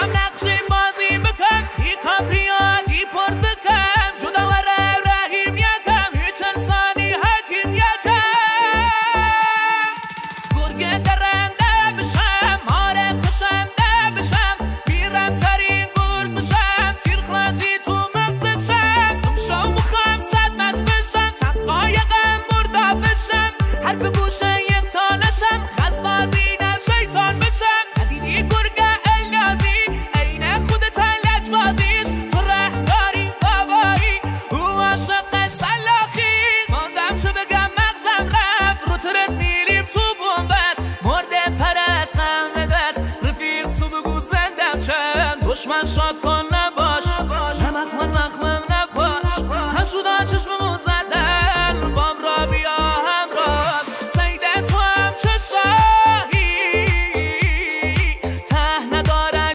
هم نقشیم بازی بکن دی کاپریو دی پورت بکن جدا و رحیم یکم هیچ انسانی حکیم یکم گرگه درنده بشم ماره کشنده بشم میرم ترین گرگ بشم تیر خلازی تو مغزت شم دمشو مخوام صد مز بشم تقایقم مردا بشم حرف گوشه یک تانشم خز بازی نه شیطان بشم ندیدی گرگه الیازی عین خودت لج بازیش تو رهداری بابایی او عاشق سلاخی ماندم چه بگم مغزم رفت رو ترت میریم تو بومبست مرده پرست قند دست رفیق تو بگو زندم چند دشمن شاد کن نباش نمک و زخمم